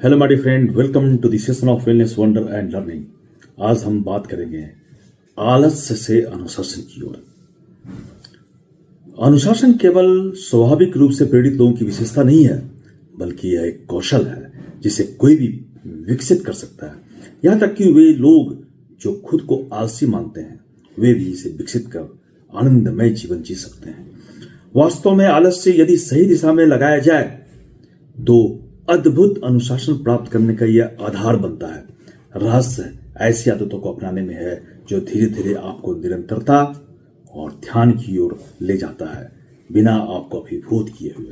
Hello my dear friend, welcome to the session of wellness wonder and learning. आज हम बात करेंगे आलस्य से अनुशासन की ओर। अनुशासन केवल स्वाभाविक रूप से प्रेरित लोगों की विशेषता नहीं है, बल्कि यह एक कौशल है जिसे कोई भी विकसित कर सकता है। यहां तक कि वे लोग जो खुद को आलसी मानते हैं, वे भी इसे विकसित कर आनंदमय जीवन जी सकते हैं। वास्तव में आलस्य यदि सही दिशा में लगाया जाए तो अद्भुत अनुशासन प्राप्त करने का यह आधार बनता है। रहस्य ऐसी आदतों को अपनाने में है जो धीरे धीरे आपको निरंतरता और ध्यान की ओर ले जाता है, बिना आपको अभिभूत किए हुए।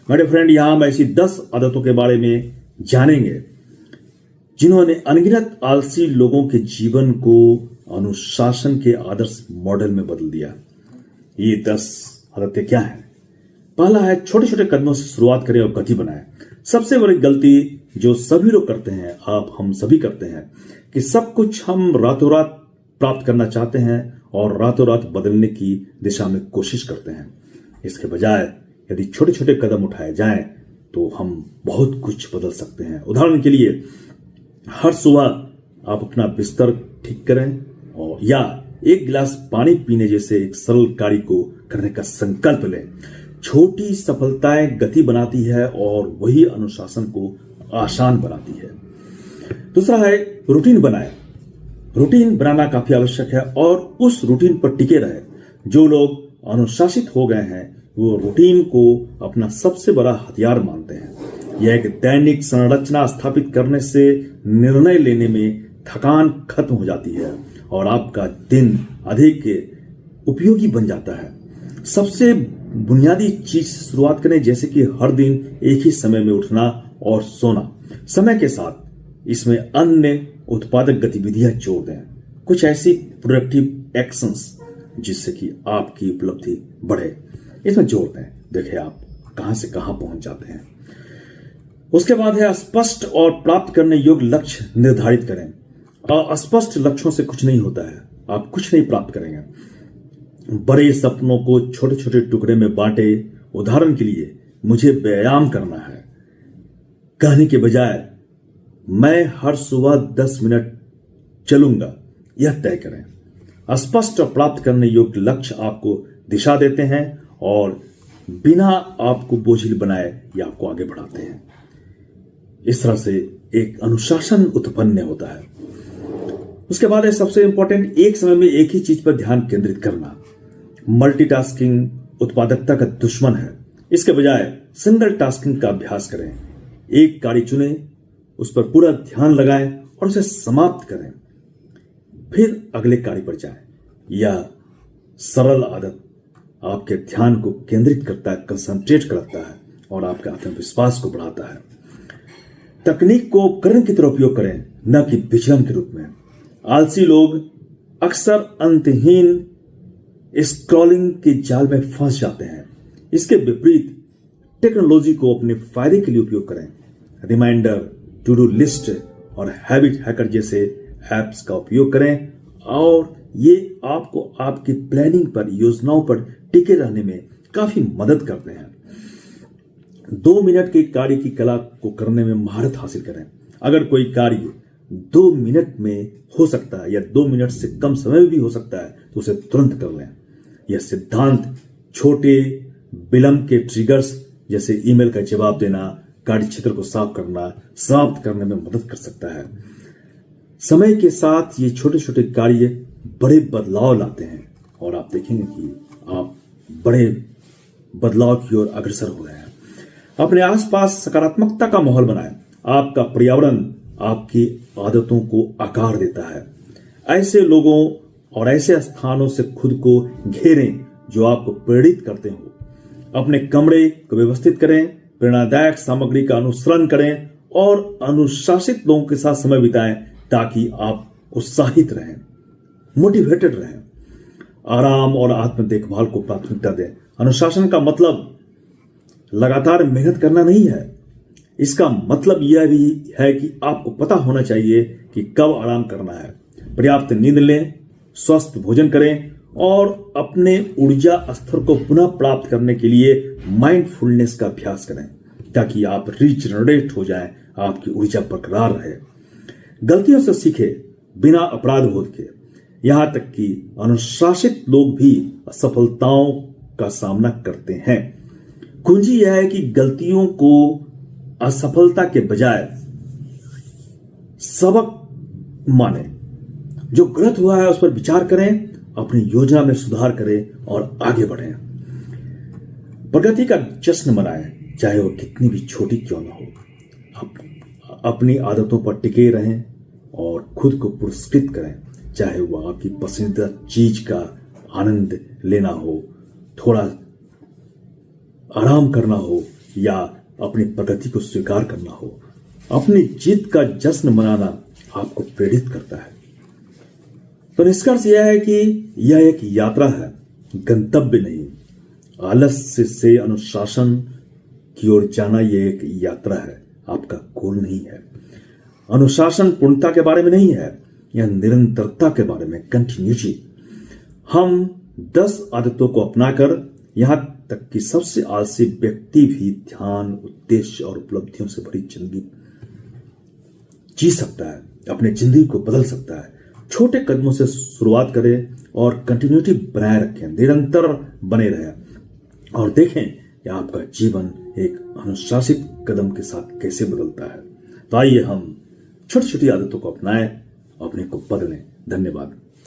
मेरे फ्रेंड, यहां हम ऐसी 10 आदतों के बारे में जानेंगे जिन्होंने अनगिनत आलसी लोगों के जीवन को अनुशासन के आदर्श मॉडल में बदल दिया। ये 10 आदतें क्या हैं? पहला है, छोटे छोटे कदमों से शुरुआत करें और गति बनाएं। सबसे बड़ी गलती जो सभी लोग करते हैं, हम सभी करते हैं, कि सब कुछ हम रातों रात प्राप्त करना चाहते हैं और रातों रात बदलने की दिशा में कोशिश करते हैं। इसके बजाय यदि छोटे छोटे कदम उठाए जाएं तो हम बहुत कुछ बदल सकते हैं। उदाहरण के लिए, हर सुबह आप अपना बिस्तर ठीक करें और या एक गिलास पानी पीने जैसे एक सरल कार्य को करने का संकल्प लें। छोटी सफलताएं गति बनाती है और वही अनुशासन को आसान बनाती है। दूसरा है, रूटीन बनाएं। रूटीन बनाना काफी आवश्यक है और उस रूटीन पर टिके रहे। जो लोग अनुशासित हो गए हैं वो रूटीन को अपना सबसे बड़ा हथियार मानते हैं। यह एक दैनिक संरचना स्थापित करने से निर्णय लेने में थकान खत्म हो जाती है और आपका दिन अधिक उपयोगी बन जाता है। सबसे बुनियादी चीज से शुरुआत करें, जैसे कि हर दिन एक ही समय में उठना और सोना। समय के साथ इसमें अन्य उत्पादक गतिविधियां जोड़ दें, कुछ ऐसी प्रोडक्टिव एक्शंस जिससे कि आपकी उपलब्धि बढ़े, इसमें जोड़ दें। देखिए आप कहां से कहां पहुंच जाते हैं। उसके बाद है, स्पष्ट और प्राप्त करने योग्य लक्ष्य निर्धारित करें। अस्पष्ट लक्ष्यों से कुछ नहीं होता है, आप कुछ नहीं प्राप्त करेंगे। बड़े सपनों को छोटे छोटे टुकड़े में बांटे। उदाहरण के लिए, मुझे व्यायाम करना है कहने के बजाय मैं हर सुबह 10 मिनट चलूंगा, यह तय करें। स्पष्ट और प्राप्त करने योग्य लक्ष्य आपको दिशा देते हैं और बिना आपको बोझिल बनाए ये आपको आगे बढ़ाते हैं। इस तरह से एक अनुशासन उत्पन्न होता है। उसके बाद है सबसे इंपॉर्टेंट, एक समय में एक ही चीज पर ध्यान केंद्रित करना। मल्टीटास्किंग उत्पादकता का दुश्मन है। इसके बजाय सिंगल टास्किंग का अभ्यास करें। एक कार्य चुनें, उस पर पूरा ध्यान लगाएं और उसे समाप्त करें, फिर अगले कार्य पर जाएं। यह सरल आदत आपके ध्यान को केंद्रित करता है, कंसंट्रेट करता है और आपके आत्मविश्वास को बढ़ाता है। तकनीक को उपकरण की तरह उपयोग करें, न कि विचलन के रूप में। आलसी लोग अक्सर अंतहीन स्क्रॉलिंग के जाल में फंस जाते हैं। इसके विपरीत टेक्नोलॉजी को अपने फायदे के लिए उपयोग करें। रिमाइंडर, टू डू लिस्ट और हैबिट हैकर जैसे ऐप्स का उपयोग करें और ये आपको आपकी प्लानिंग पर, योजनाओं पर टिके रहने में काफी मदद करते हैं। 2 मिनट के कार्य की कला को करने में महारत हासिल करें। अगर कोई कार्य 2 मिनट में हो सकता है या 2 मिनट से कम समय में भी हो सकता है तो उसे तुरंत कर लें। यह सिद्धांत छोटे विलंब के ट्रिगर्स जैसे ईमेल का जवाब देना, कार्य क्षेत्र को साफ करना, समाप्त करने में मदद कर सकता है। समय के साथ ये छोटे छोटे कार्य बड़े बदलाव लाते हैं और आप देखेंगे कि आप बड़े बदलाव की ओर अग्रसर हो रहे हैं। अपने आसपास सकारात्मकता का माहौल बनाएं। आपका पर्यावरण आपकी आदतों को आकार देता है। ऐसे लोगों और ऐसे स्थानों से खुद को घेरें जो आपको प्रेरित करते हो। अपने कमरे को व्यवस्थित करें, प्रेरणादायक सामग्री का अनुसरण करें और अनुशासित लोगों के साथ समय बिताएं ताकि आप उत्साहित रहें, मोटिवेटेड रहें। आराम और आत्म देखभाल को प्राथमिकता दें। अनुशासन का मतलब लगातार मेहनत करना नहीं है। इसका मतलब यह भी है कि आपको पता होना चाहिए कि कब आराम करना है। पर्याप्त नींद लें, स्वस्थ भोजन करें और अपने ऊर्जा स्तर को पुनः प्राप्त करने के लिए माइंडफुलनेस का अभ्यास करें ताकि आप रिजनरेट हो जाएं आपकी ऊर्जा बरकरार रहे। गलतियों से सीखे बिना अपराध बोध के। यहां तक कि अनुशासित लोग भी असफलताओं का सामना करते हैं। कुंजी यह है कि गलतियों को असफलता के बजाय सबक माने। जो गलत हुआ है उस पर विचार करें, अपनी योजना में सुधार करें और आगे बढ़ें। प्रगति का जश्न मनाएं, चाहे वो कितनी भी छोटी क्यों ना हो। अपनी आदतों पर टिके रहें और खुद को पुरस्कृत करें, चाहे वो आपकी पसंदीदा चीज का आनंद लेना हो, थोड़ा आराम करना हो या अपनी प्रगति को स्वीकार करना हो। अपनी जीत का जश्न मनाना आपको प्रेरित करता है। तो निष्कर्ष यह है कि यह एक यात्रा है, गंतव्य नहीं। आलस्य से अनुशासन की ओर जाना यह एक यात्रा है, आपका गोल नहीं है। अनुशासन पूर्णता के बारे में नहीं है, यह निरंतरता के बारे में, कंटिन्यूटी। हम 10 आदतों को अपनाकर यहां तक कि सबसे आलसी व्यक्ति भी ध्यान, उद्देश्य और उपलब्धियों से भरी जिंदगी जी सकता है, अपनी जिंदगी को बदल सकता है। छोटे कदमों से शुरुआत करें और कंटिन्यूटी बनाए रखें, निरंतर बने रहें और देखें कि आपका जीवन एक अनुशासित कदम के साथ कैसे बदलता है। तो आइए हम छोटी छोटी आदतों को अपनाएं, अपने को बदलें। धन्यवाद।